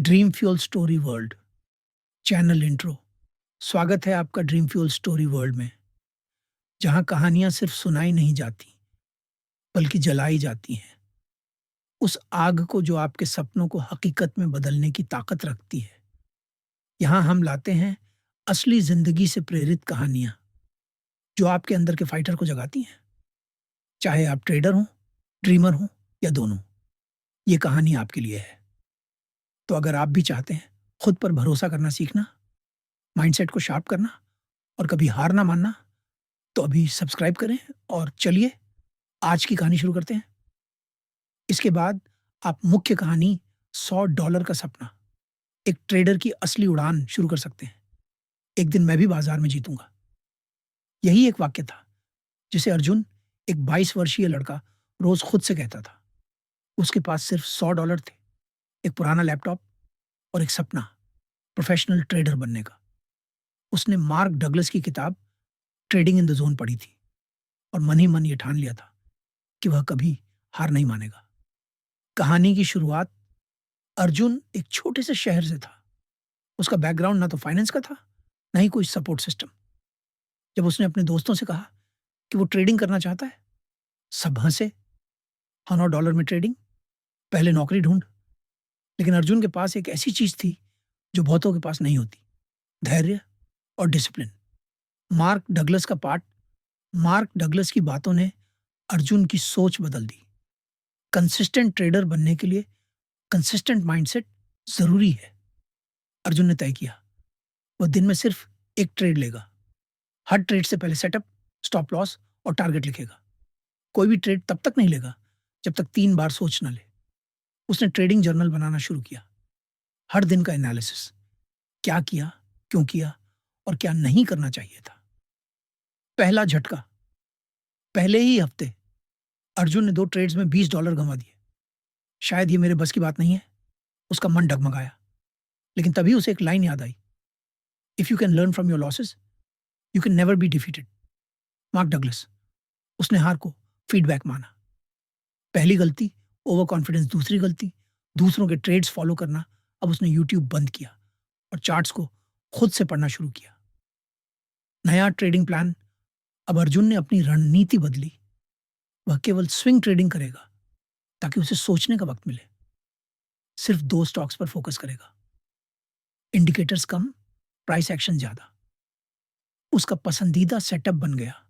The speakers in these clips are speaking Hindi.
Dream fuel story world channel intro. स्वागत है आपका ड्रीम फ्यूल स्टोरी वर्ल्ड में, जहां कहानियां सिर्फ सुनाई नहीं जाती बल्कि जलाई जाती हैं। उस आग को जो आपके सपनों को हकीकत में बदलने की ताकत रखती है। यहां हम लाते हैं असली जिंदगी से प्रेरित कहानियां जो आपके अंदर के फाइटर को जगाती हैं। चाहे आप ट्रेडर हो, ड्रीमर हो या दोनों, ये कहानी आपके लिए है। तो अगर आप भी चाहते हैं खुद पर भरोसा करना सीखना, माइंडसेट को शार्प करना और कभी हार ना मानना, तो अभी सब्सक्राइब करें और चलिए आज की कहानी शुरू करते हैं। इसके बाद आप मुख्य कहानी $100 का सपना, एक ट्रेडर की असली उड़ान शुरू कर सकते हैं। एक दिन मैं भी बाजार में जीतूंगा। यही एक वाक्य था जिसे अर्जुन, एक 22 वर्षीय लड़का, रोज खुद से कहता था। उसके पास सिर्फ $100 थे, एक पुराना लैपटॉप और एक सपना, प्रोफेशनल ट्रेडर बनने का। उसने मार्क डगलस की किताब ट्रेडिंग इन द जोन पढ़ी थी और मन ही मन ये ठान लिया था कि वह कभी हार नहीं मानेगा। कहानी की शुरुआत अर्जुन एक छोटे से शहर से था। उसका बैकग्राउंड ना तो फाइनेंस का था, ना ही कोई सपोर्ट सिस्टम। जब उसने अपने दोस्तों से कहा कि वो ट्रेडिंग करना चाहता है, सब हंसे। $100 में ट्रेडिंग, पहले नौकरी ढूंढ। लेकिन अर्जुन के पास एक ऐसी चीज थी जो बहुतों के पास नहीं होती: धैर्य और डिसिप्लिन। मार्क डगलस की बातों ने अर्जुन की सोच बदल दी। कंसिस्टेंट ट्रेडर बनने के लिए कंसिस्टेंट माइंडसेट जरूरी है। अर्जुन ने तय किया, वह दिन में सिर्फ एक ट्रेड लेगा। हर ट्रेड से पहले सेटअप, स्टॉप लॉस और टारगेट लिखेगा। कोई भी ट्रेड तब तक नहीं लेगा जब तक 3 बार सोच न ले। उसने ट्रेडिंग जर्नल बनाना शुरू किया। हर दिन का एनालिसिस, क्या किया, क्यों किया और क्या नहीं करना चाहिए था। पहला झटका, पहले ही हफ्ते अर्जुन ने 2 ट्रेड्स में $20 गंवा दिए। शायद ये मेरे बस की बात नहीं है, उसका मन डगमगाया। लेकिन तभी उसे एक लाइन याद आई: if you can learn from your losses, you can never be defeated. Mark Douglas. उसने हार को फीडबैक माना। पहली गलती ओवर कॉन्फिडेंस, दूसरी गलती दूसरों के ट्रेड्स फॉलो करना। अब उसने यूट्यूब बंद किया और चार्ट्स को खुद से पढ़ना शुरू किया। नया ट्रेडिंग प्लान, अब अर्जुन ने अपनी रणनीति बदली। वह केवल स्विंग ट्रेडिंग करेगा ताकि उसे सोचने का वक्त मिले। सिर्फ 2 स्टॉक्स पर फोकस करेगा, इंडिकेटर्स कम, प्राइस एक्शन ज्यादा। उसका पसंदीदा सेटअप बन गया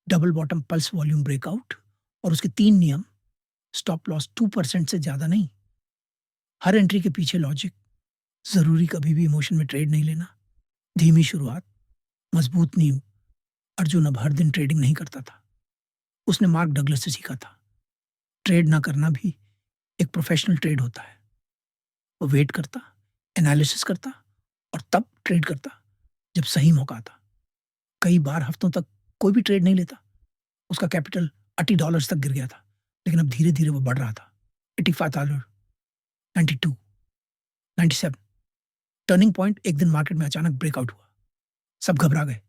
double bottom pulse volume breakout और उसके 3 नियम: स्टॉप लॉस 2% से ज्यादा नहीं, हर एंट्री के पीछे लॉजिक, जरूरी कभी भी इमोशन में ट्रेड नहीं लेना, धीमी शुरुआत, मजबूत नींव। अर्जुन अब हर दिन ट्रेडिंग नहीं करता था। उसने मार्क डगलस से सीखा था, ट्रेड ना करना भी एक प्रोफेशनल ट्रेड होता है। वो वेट करता, एनालिसिस करता और तब ट्रेड करता जब सही मौका आता। कई बार हफ्तों तक कोई भी ट्रेड नहीं लेता। उसका कैपिटल $80 तक गिर गया था, लेकिन अब धीरे धीरे वो बढ़ रहा था। $85, 92, 97। टर्निंग पॉइंट, एक दिन मार्केट में अचानक ब्रेकआउट हुआ। सब घबरा गए,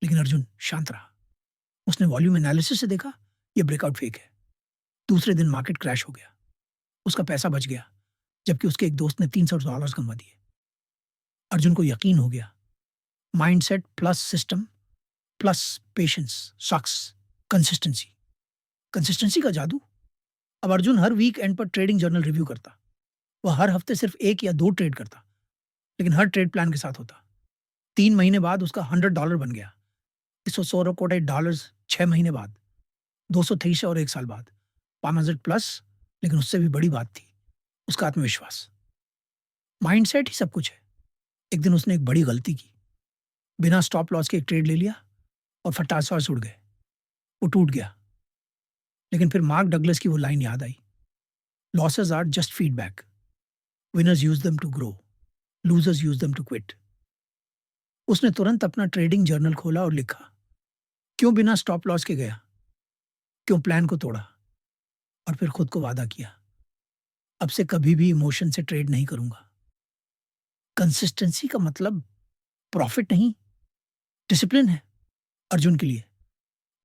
लेकिन अर्जुन शांत रहा। उसने वॉल्यूम एनालिसिस से देखा, यह ब्रेकआउट फेक है। दूसरे दिन मार्केट क्रैश हो गया। उसका पैसा बच गया, जबकि उसके एक दोस्त ने $300 गंवा दिए। अर्जुन को यकीन हो गया, mindset plus system plus patience success consistency. Consistency का जादू। अब अर्जुन हर वीक एंड पर ट्रेडिंग जर्नल रिव्यू करता। वह हर हफ्ते सिर्फ 1 या 2 ट्रेड करता, लेकिन हर ट्रेड प्लान के साथ होता। 3 महीने बाद उसका $100 बन गया। $100 6 महीने बाद, 223 और 1 साल बाद, 500 प्लस। लेकिन उससे भी बड़ी बात थी उसका आत्मविश्वास। माइंडसेट ही सब कुछ है। एक दिन उसने एक बड़ी गलती की। बिना स्टॉप लॉस के एक ट्रेड ले लिया और फटास उड़ गए। वो टूट गया। लेकिन फिर मार्क डगलस की वो लाइन याद आई: losses are just feedback, winners use them to grow, losers use them to quit. उसने तुरंत अपना ट्रेडिंग जर्नल खोला और लिखा, क्यों बिना स्टॉप लॉस के गया, क्यों प्लान को तोड़ा। और फिर खुद को वादा किया, अब से कभी भी इमोशन से ट्रेड नहीं करूंगा। कंसिस्टेंसी का मतलब प्रॉफिट नहीं, डिसिप्लिन है अर्जुन के लिए।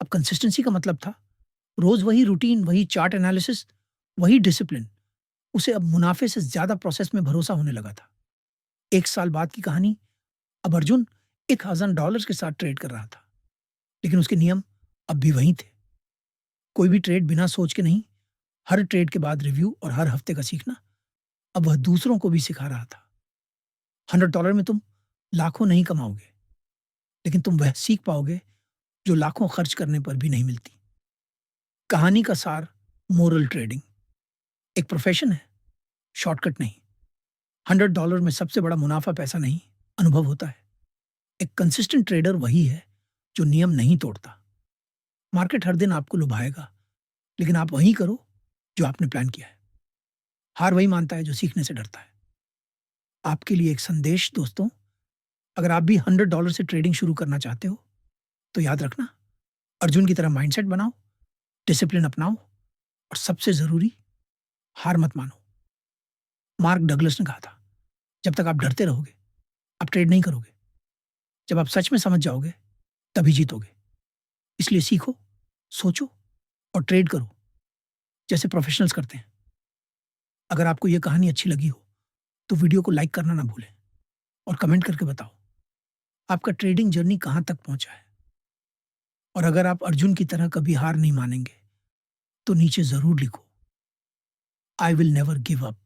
अब कंसिस्टेंसी का मतलब था रोज वही रूटीन, वही चार्ट एनालिसिस, वही डिसिप्लिन। उसे अब मुनाफे से ज़्यादा प्रोसेस में भरोसा होने लगा था। 1 साल बाद की कहानी, अब अर्जुन $1000 के साथ ट्रेड कर रहा था, लेकिन उसके नियम अब भी वही थे। कोई भी ट्रेड बिना सोच के नहीं, हर ट्रेड के बाद रिव्यू और हर हफ्ते का सीखना। अब वह दूसरों को भी सिखा रहा था। $100 में तुम लाखों नहीं कमाओगे, लेकिन तुम वह सीख पाओगे जो लाखों खर्च करने पर भी नहीं मिलती। कहानी का सार, मोरल ट्रेडिंग एक प्रोफेशन है, शॉर्टकट नहीं। $100 में सबसे बड़ा मुनाफा पैसा नहीं, अनुभव होता है। एक कंसिस्टेंट ट्रेडर वही है जो नियम नहीं तोड़ता। मार्केट हर दिन आपको लुभाएगा, लेकिन आप वही करो जो आपने प्लान किया है। हार वही मानता है जो सीखने से डरता है। आपके लिए एक संदेश दोस्तों, अगर आप भी $100 से ट्रेडिंग शुरू करना चाहते हो, तो याद रखना, अर्जुन की तरह माइंडसेट बनाओ, डिसिप्लिन अपनाओ और सबसे ज़रूरी, हार मत मानो। मार्क डगलस ने कहा था, जब तक आप डरते रहोगे, आप ट्रेड नहीं करोगे। जब आप सच में समझ जाओगे, तभी जीतोगे। इसलिए सीखो, सोचो और ट्रेड करो, जैसे प्रोफेशनल्स करते हैं। अगर आपको ये कहानी अच्छी लगी हो, तो वीडियो को लाइक करना ना भूलें और कमेंट करके बताओ, आपका ट्रेडिंग जर्नी कहाँ तक पहुँचा है। और अगर आप अर्जुन की तरह कभी हार नहीं मानेंगे, तो नीचे ज़रूर लिखो, I will never give up.